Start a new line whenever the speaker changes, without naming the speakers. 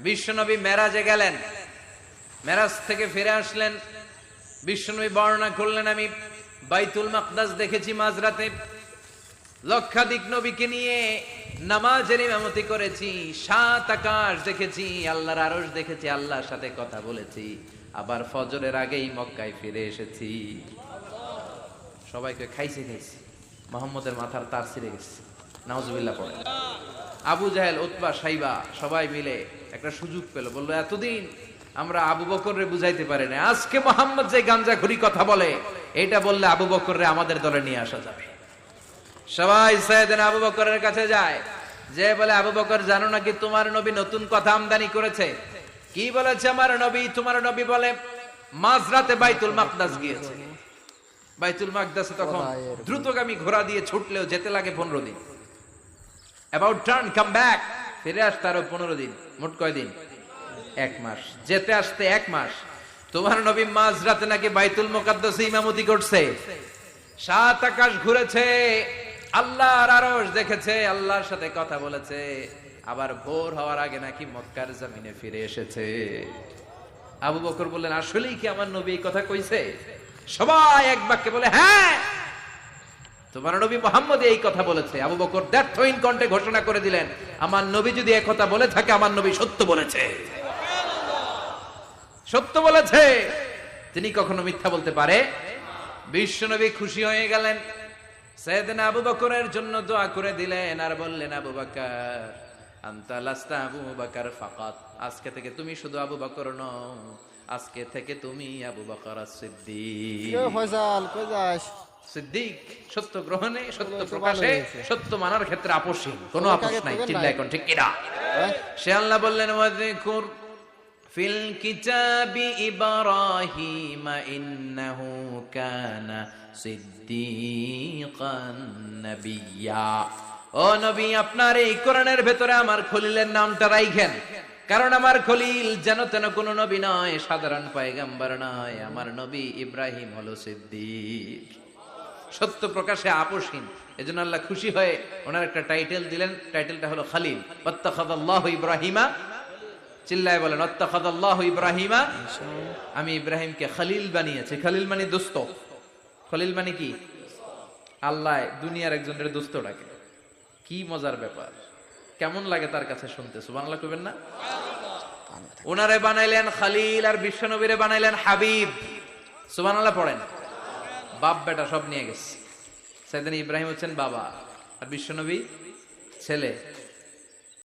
বিশ্বনবী মেরাজে গেলেন, মেরাজ থেকে ফিরে আসলেন। বিশ্বনবী বর্ণনা করলেন, আমি বাইতুল মাকদাস দেখেছি মাঝরাতে, লক্ষাধিক নবীকে নিয়ে নামাজের ইমামতি করেছি, 7 আকাশ দেখেছি, আল্লাহর আরশ দেখেছি, আল্লাহর সাথে কথা বলেছি, আবার ফজরের আগেই মক্কায় ফিরে এসেছি। সবাইকে খাইছে মোহাম্মদের মাথার তার ছিঁড়ে গেছে, নাউজুবিল্লাহ পড়ে। আবু জাহেল, উতবা, সাইবা সবাই মিলে একটা সুযোগ পেল, বললো এতদিন আমরা আবু বকররে বুঝাইতে পারি না, আজকে মোহাম্মদ যে গাঞ্জাখুরি কথা বলে এটা বললে আবু বকররে আমাদের দলে নিয়ে আসা যাবে। সবাই সাইয়েদনা আবু বকরের কাছে যায়, যে বলে আবু বকর জানো নাকি তোমার নবী নতুন কথা আমদানি করেছে? কি বলেছে আমার নবী? তোমার নবী বলে মাঝরাতে বাইতুল মাকদাস গিয়েছে। বাইতুল মাকদাসে তখন দ্রুতগামী ঘোড়া দিয়ে ছুটলেও যেতে লাগে 15 দিন। অ্যাবাউট টার্ন কাম ব্যাক, ফিরে আসতে আরো 15 দিন, মোট কয় দিন? 1 মাস। যেতে আসতে 1 মাস। তোমার নবী মাঝরাতে নাকি বাইতুল মুকাদ্দাসে ইমামতি করছে, 7 আকাশ ঘুরেছে, আল্লাহর আরশ দেখেছে, আল্লাহর সাথে কথা বলেছে, আবার ভোর হওয়ার আগে নাকি মক্কার জমিনে ফিরে এসেছে। আবু বকর বললেন, আসলেই কি আমার নবী এই কথা কইছে? সবাই এক বাক্যে বলে, হ্যাঁ তোমার নবী মুহাম্মদ এই কথা বলেছে। আবু বকর দ্ব্যর্থহীন কণ্ঠে ঘোষণা করে দিলেন, আমার নবী যদি এই কথা বলে থাকে, আমার নবী সত্য বলেছে, সত্য বলেছে, তিনি কখনো মিথ্যা বলতে পারে? বিশ্বনবী খুশি হয়ে গেলেন, সাইয়েদনা আবু বকরের জন্য দোয়া করে দিলেন, আর বললেন, আবু বকর আনতা লাস্তা আবু বকর ফাকাত, আজকে থেকে তুমি শুধু আবু বকর নও, আজকে থেকে তুমি আবু বকর as-সিদ্দিক।
ফয়সাল কই যাস?
সিদ্দিক, সত্য গ্রহণে, সত্য প্রকাশে, সত্য মানার ক্ষেত্রে আপোষহীন, কোনো আপোষ নাই। চিল্লা এখন ঠিক কিনা? সে আল্লাহ বললেন, ওয়াযকুর ফিল কিতাবি ইব্রাহিম ইন্নাহু কানা সিদ্দিকান নাবিয়্যা। ও নবী, আপনার এই কোরআনের ভেতরে আমার খলিলের নামটা রাখেন, কারণ আমার খলিল যেন তেন কোনো নবী নয়, সাধারণ পয়গম্বর নয়, আমার নবী ইব্রাহিম হলো সিদ্দিক, সত্য প্রকাশে আপোষহীন। এজন্য আল্লাহ খুশি হয়ে ওনার একটা টাইটেল দিলেন, টাইটেলটা হলো খলিল। ওয়াত্তাখাযাল্লাহু ইব্রাহিমা, চিল্লায় বলেন ওয়াত্তাখাযাল্লাহু ইব্রাহিমা, আমি ইব্রাহিমকে খলিল বানিয়েছি। খলিল মানে দোস্ত। খলিল মানে কি? আল্লাহ দুনিয়ার একজনের দোস্ত ডাকে। কি মজার ব্যাপার, কেমন লাগে তার কাছে শুনতে? সুবহানাল্লাহ কইবেন না? ওনারে বানাইলেন খলিল, আর বিশ্বনবীরে বানাইলেন হাবিব। সুবহানাল্লাহ পড়েন। বাপ বেটা সব নিয়ে গেছে। সাইয়েদনা ইব্রাহিম হচ্ছেন বাবা, আর বিশ্বনবী ছেলে।